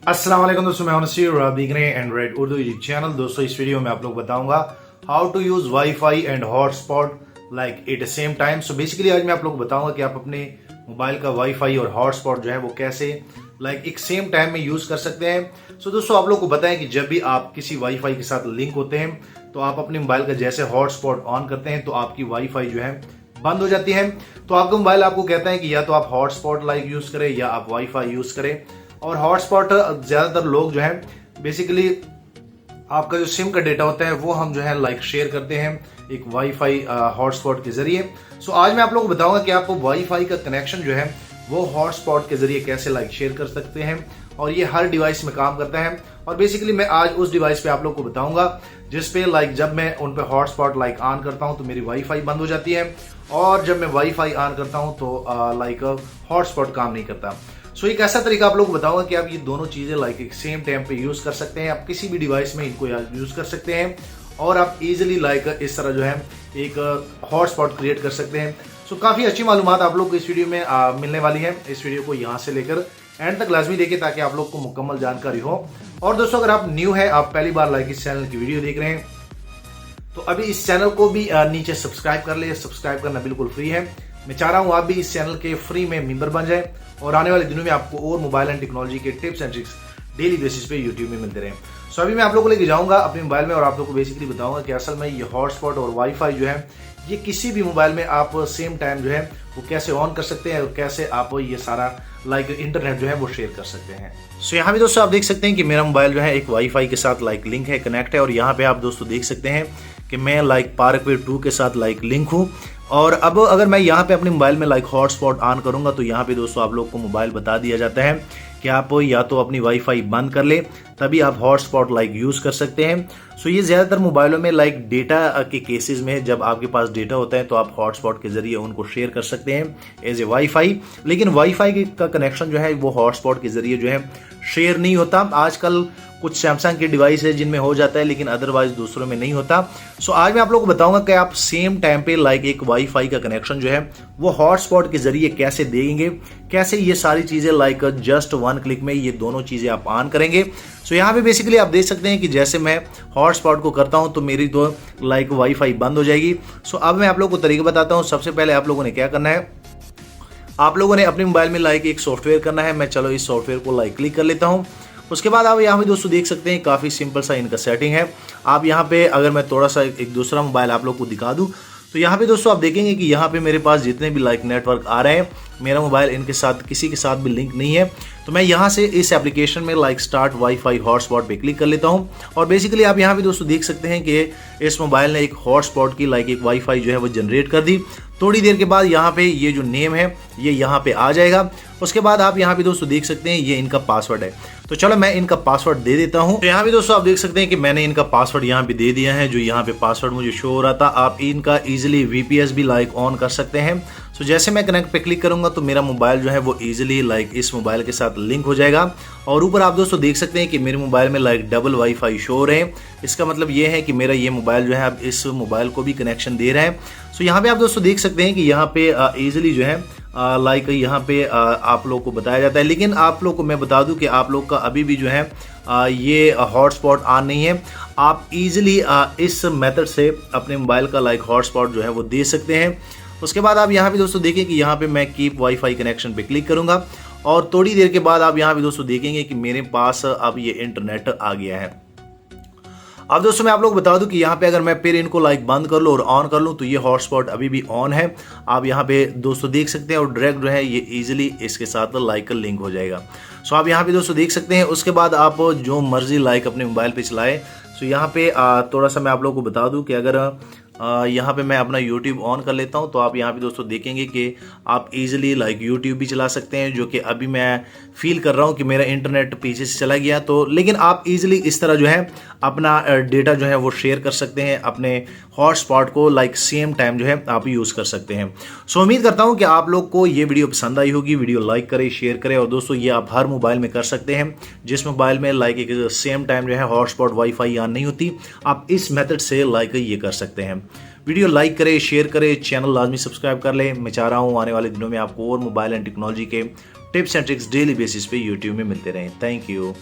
अस्सलाम वालेकुम दोस्तों, मैं नसीर बिगने एंड्रॉइड उर्दू यूट्यूब चैनल। दोस्तों इस वीडियो में आप लोग बताऊंगा how to use wifi and hotspot like at the same time. So basically आज मैं आप लोग को बताऊंगा कि आप अपने मोबाइल का वाईफाई और हॉटस्पॉट जो है वो कैसे लाइक एक सेम टाइम में यूज कर सकते हैं। सो दोस्तों आप लोग को बताएं कि जब भी आप किसी वाईफाई के साथ लिंक होते हैं तो आप अपने मोबाइल का जैसे हॉटस्पॉट ऑन करते हैं तो आपकी वाईफाई जो है बंद हो जाती है। तो आपका मोबाइल आपको कहता है कि या तो आप हॉटस्पॉट लाइक यूज करें या आप वाईफाई यूज करें। और हॉटस्पॉट ज्यादातर लोग जो है बेसिकली आपका जो सिम का डेटा होता है वो हम जो है लाइक शेयर करते हैं एक वाईफाई हॉटस्पॉट के जरिए। सो आज मैं आप लोगों को बताऊंगा कि आप वाईफाई का कनेक्शन जो है वो हॉटस्पॉट के जरिए कैसे लाइक शेयर कर सकते हैं और ये हर डिवाइस में काम करता है। और बेसिकली मैं आज उस डिवाइस पे आप लोग को बताऊंगा जिसपे लाइक जब मैं उन पे हॉटस्पॉट लाइक ऑन करता हूं तो मेरी वाईफाई बंद हो जाती है और जब मैं वाईफाई ऑन करता हूं तो लाइक हॉटस्पॉट काम नहीं करता। सो एक ऐसा तरीका आप लोग को बताऊंगा कि आप ये दोनों चीजें लाइक एक सेम टाइम पे यूज कर सकते हैं। आप किसी भी डिवाइस में इनको यूज कर सकते हैं और आप इजीली लाइक इस तरह जो है एक हॉटस्पॉट क्रिएट कर सकते हैं। सो काफी अच्छी मालूमात आप लोग को इस वीडियो में मिलने वाली है। इस वीडियो को यहाँ से लेकर एंड तक लाजमी देखें ताकि आप लोग को मुकम्मल जानकारी हो। और दोस्तों अगर आप न्यू है, आप पहली बार लाइक इस चैनल की वीडियो देख रहे हैं तो अभी इस चैनल को भी नीचे सब्सक्राइब कर ले। सब्सक्राइब करना बिल्कुल फ्री है। मैं चाह रहा हूं आप भी इस चैनल के फ्री में मेंबर बन जाए और आने वाले दिनों में आपको और मोबाइल एंड टेक्नोलॉजी के tips and tricks daily basis पे यूट्यूब में मिलते रहे। सो अभी मैं आप लोगों को लेके जाऊंगा अपने मोबाइल में और आप लोगों को बेसिकली बताऊंगा कि असल में ये हॉटस्पॉट और वाईफाई जो है ये किसी भी मोबाइल में आप सेम टाइम जो है वो कैसे ऑन कर सकते हैं और कैसे आप ये सारा लाइक इंटरनेट जो है वो शेयर कर सकते हैं। सो यहाँ भी दोस्तों आप देख सकते हैं कि मेरा मोबाइल जो है एक वाईफाई के साथ लाइक लिंक है, कनेक्ट है। और यहाँ पे आप दोस्तों देख सकते हैं कि मैं लाइक पार्कवे 2 के साथ लाइक लिंक हूँ। और अब अगर मैं यहाँ पे अपने मोबाइल में लाइक हॉटस्पॉट ऑन करूंगा तो यहाँ पे दोस्तों आप लोग को मोबाइल बता दिया जाता है कि आप या तो अपनी वाईफाई बंद कर ले तभी आप हॉटस्पॉट लाइक यूज कर सकते हैं। सो ये ज्यादातर मोबाइलों में लाइक डेटा के केसेस में जब आपके पास डेटा होता है तो आप हॉटस्पॉट के जरिए उनको शेयर कर सकते हैं एज ए वाईफाई। लेकिन वाईफाई का कनेक्शन जो है वो हॉटस्पॉट के जरिए जो है शेयर नहीं होता। आजकल कुछ सैमसंग के डिवाइस है जिनमें हो जाता है लेकिन अदरवाइज दूसरों में नहीं होता। सो आज मैं आप लोगों को बताऊंगा कि आप सेम टाइम पे लाइक एक वाईफाई का कनेक्शन जो है वो हॉटस्पॉट के जरिए कैसे देंगे, कैसे ये सारी चीजें लाइक जस्ट 1 क्लिक में ये दोनों चीजें आप ऑन करेंगे। सो यहाँ पे बेसिकली आप देख सकते हैं कि जैसे मैं हॉटस्पॉट को करता हूं तो मेरी तो लाइक वाईफाई बंद हो जाएगी। सो अब मैं आप लोगों को तरीका बताता हूँ। सबसे पहले आप लोगों ने क्या करना है, आप लोगों ने अपने मोबाइल में लाइक एक सॉफ्टवेयर करना है। मैं चलो इस सॉफ्टवेयर को लाइक क्लिक कर लेता हूँ। उसके बाद आप यहाँ पे दोस्तों देख सकते हैं काफ़ी सिंपल सा इनका सेटिंग है। आप यहाँ पे अगर मैं थोड़ा सा एक दूसरा मोबाइल आप लोग को दिखा दूँ तो यहाँ पे दोस्तों आप देखेंगे कि यहाँ पे मेरे पास जितने भी लाइक नेटवर्क आ रहे हैं मेरा मोबाइल इनके साथ किसी के साथ भी लिंक नहीं है। तो मैं यहाँ से इस एप्लीकेशन में लाइक स्टार्ट वाईफाई हॉटस्पॉट पे क्लिक कर लेता हूँ। और बेसिकली आप यहाँ पे दोस्तों देख सकते हैं कि इस मोबाइल ने एक हॉटस्पॉट की लाइक एक वाईफाई जो है वो जनरेट कर दी। थोड़ी देर के बाद यहाँ पे ये जो नेम है ये यहाँ पे आ जाएगा। उसके बाद आप यहाँ पे दोस्तों देख सकते हैं ये इनका पासवर्ड है। तो चलो मैं इनका पासवर्ड दे देता हूँ। तो यहाँ पे दोस्तों आप देख सकते हैं कि मैंने इनका पासवर्ड यहाँ पे दे दिया है। जो यहाँ पे पासवर्ड मुझे शो हो रहा था, आप इनका इजीली वीपीएस भी लाइक ऑन कर सकते हैं। सो जैसे मैं कनेक्ट पे क्लिक करूंगा तो मेरा मोबाइल जो है वो इजीली लाइक इस मोबाइल के साथ लिंक हो जाएगा। और ऊपर आप दोस्तों देख सकते हैं कि मेरे मोबाइल में लाइक डबल वाईफाई शो हो रहे हैं। इसका मतलब ये है कि मेरा ये मोबाइल जो है अब इस मोबाइल को भी कनेक्शन दे रहा है। सो यहाँ पे आप दोस्तों देख सकते हैं कि यहाँ पे इजीली जो है लाइक यहाँ पे आप लोग को बताया जाता है। लेकिन आप लोग को मैं बता दूं कि आप लोग का अभी भी जो है ये हॉटस्पॉट ऑन नहीं है। आप इजीली इस मेथड से अपने मोबाइल का लाइक हॉटस्पॉट जो है वो दे सकते हैं। उसके बाद आप यहाँ पे दोस्तों देखें कि यहाँ पे मैं कीप वाईफाई कनेक्शन पे क्लिक करूंगा और थोड़ी देर के बाद आप यहाँ पे दोस्तों देखेंगे कि मेरे पास अब ये इंटरनेट आ गया है। अब दोस्तों मैं आप लोग बता दूं कि यहाँ पे अगर मैं फिर इनको लाइक बंद कर लूँ और ऑन कर लूँ तो ये हॉटस्पॉट अभी भी ऑन है। आप यहाँ पे दोस्तों देख सकते हैं और डायरेक्ट जो है ये इजीली इसके साथ लाइक लिंक हो जाएगा। सो आप यहाँ पे दोस्तों देख सकते हैं। उसके बाद आप जो मर्जी लाइक अपने मोबाइल पे चलाएं। सो यहाँ पे थोड़ा सा मैं आप लोग को बता दूं कि अगर यहाँ पे मैं अपना YouTube ऑन कर लेता हूँ तो आप यहाँ पे दोस्तों देखेंगे कि आप इजीली लाइक YouTube भी चला सकते हैं। जो कि अभी मैं फील कर रहा हूँ कि मेरा इंटरनेट पीछे से चला गया तो, लेकिन आप इजीली इस तरह जो है अपना डेटा जो है वो शेयर कर सकते हैं अपने हॉटस्पॉट को लाइक सेम टाइम जो है आप यूज़ कर सकते हैं। सो उम्मीद करता हूँ कि आप लोग को ये वीडियो पसंद आई होगी। वीडियो लाइक करें, शेयर करें। और दोस्तों ये आप हर मोबाइल में कर सकते हैं जिस मोबाइल में लाइक एक सेम टाइम जो है हॉटस्पॉट वाईफाई ऑन नहीं होती, आप इस मेथड से लाइक ये कर सकते हैं। वीडियो लाइक करें, शेयर करें, चैनल लाजमी सब्सक्राइब कर लें। मैं चाह रहा हूँ आने वाले दिनों में आपको और मोबाइल एंड टेक्नोलॉजी के tips and tricks daily basis पे यूट्यूब में मिलते रहें। Thank you.